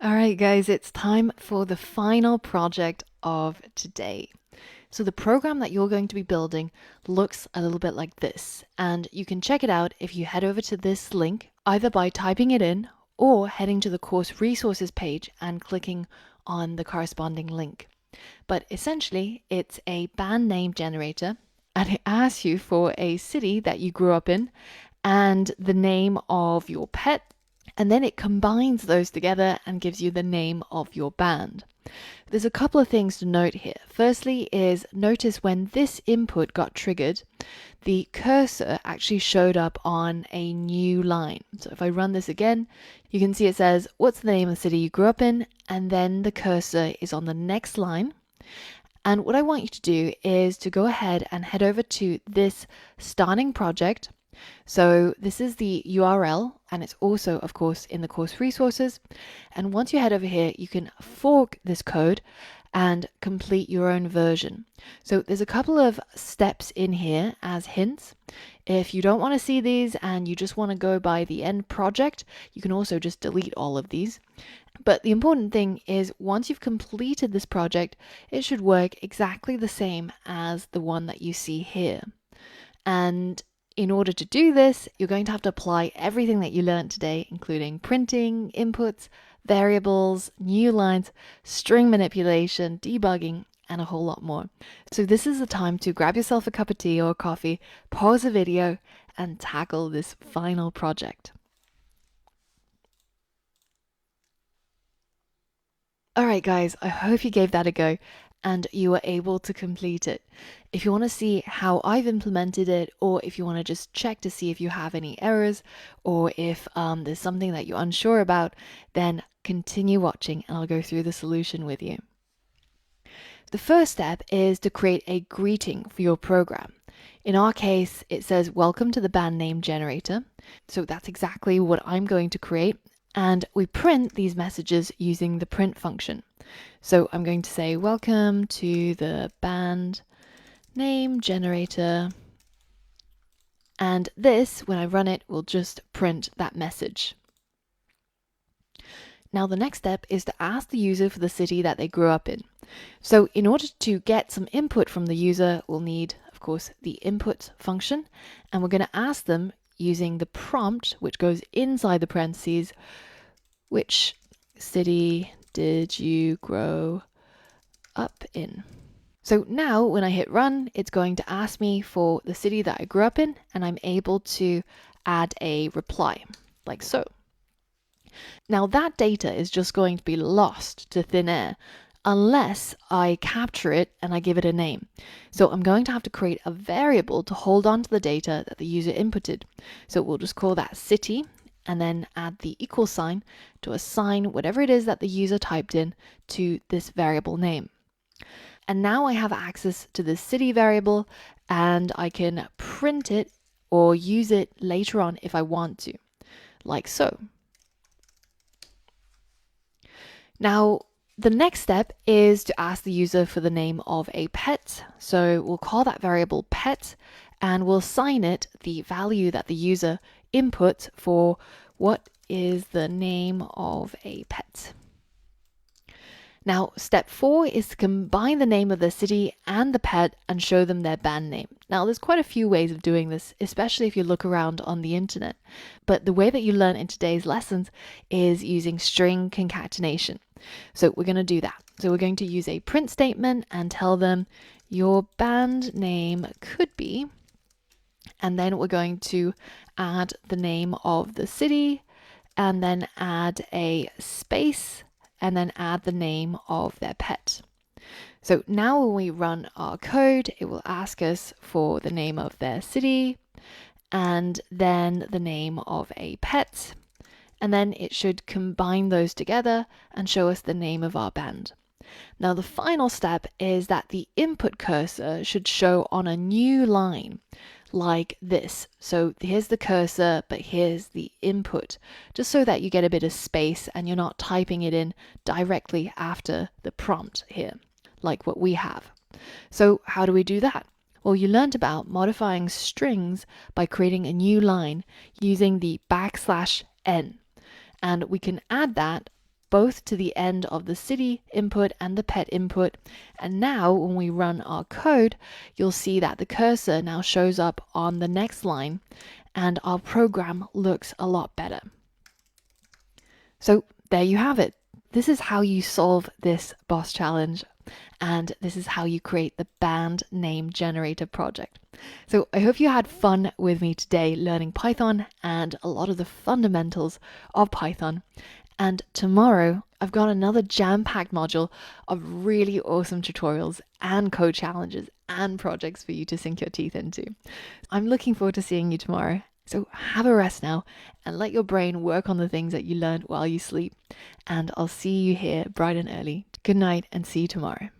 All right, guys, it's time for the final project of today. So the program that you're going to be building looks a little bit like this, and you can check it out if you head over to this link, either by typing it in or heading to the course resources page and clicking on the corresponding link. But essentially, it's a band name generator, and it asks you for a city that you grew up in and the name of your pet, and then it combines those together and gives you the name of your band. There's a couple of things to note here. Firstly is notice when this input got triggered, the cursor actually showed up on a new line. So if I run this again, you can see it says, what's the name of the city you grew up in? And then the cursor is on the next line. And what I want you to do is to go ahead and head over to this starting project. So this is the URL, and it's also, of course, in the course resources. And once you head over here, you can fork this code and complete your own version. So there's a couple of steps in here as hints. If you don't want to see these and you just want to go by the end project, you can also just delete all of these. But the important thing is once you've completed this project, it should work exactly the same as the one that you see here. And in order to do this, you're going to have to apply everything that you learned today, including printing, inputs, variables, new lines, string manipulation, debugging, and a whole lot more. So this is the time to grab yourself a cup of tea or coffee, pause the video, and tackle this final project. All right, guys, I hope you gave that a go and you were able to complete it. If you want to see how I've implemented it, or if you want to just check to see if you have any errors, or if there's something that you're unsure about, then continue watching and I'll go through the solution with you. The first step is to create a greeting for your program. In our case, it says, welcome to the band name generator. So that's exactly what I'm going to create. And we print these messages using the print function. So I'm going to say, welcome to the band name generator. And this, when I run it, will just print that message. Now the next step is to ask the user for the city that they grew up in. So in order to get some input from the user, we'll need, of course, the input function. And we're going to ask them using the prompt, which goes inside the parentheses, which city did you grow up in? So now when I hit run, it's going to ask me for the city that I grew up in, and I'm able to add a reply, like so. Now that data is just going to be lost to thin air unless I capture it and I give it a name. So I'm going to have to create a variable to hold on to the data that the user inputted. So we'll just call that city and then add the equal sign to assign whatever it is that the user typed in to this variable name. And now I have access to this city variable and I can print it or use it later on if I want to, like so. Now, the next step is to ask the user for the name of a pet. So we'll call that variable pet and we'll assign it the value that the user input for what is the name of a pet. Now, step 4 is to combine the name of the city and the pet and show them their band name. Now, there's quite a few ways of doing this, especially if you look around on the internet. But the way that you learn in today's lessons is using string concatenation. So we're going to do that. So we're going to use a print statement and tell them your band name could be, and then we're going to add the name of the city and then add a space and then add the name of their pet. So now when we run our code, it will ask us for the name of their city and then the name of a pet. And then it should combine those together and show us the name of our band. Now the final step is that the input cursor should show on a new line like this. So here's the cursor, but here's the input, just so that you get a bit of space and you're not typing it in directly after the prompt here, like what we have. So how do we do that? Well, you learned about modifying strings by creating a new line using the \n. And we can add that both to the end of the city input and the pet input. And now when we run our code, you'll see that the cursor now shows up on the next line and our program looks a lot better. So there you have it. This is how you solve this boss challenge, and this is how you create the band name generator project. So I hope you had fun with me today learning Python and a lot of the fundamentals of Python. And tomorrow I've got another jam-packed module of really awesome tutorials and code challenges and projects for you to sink your teeth into. I'm looking forward to seeing you tomorrow. So have a rest now and let your brain work on the things that you learned while you sleep. And I'll see you here bright and early. Good night and see you tomorrow.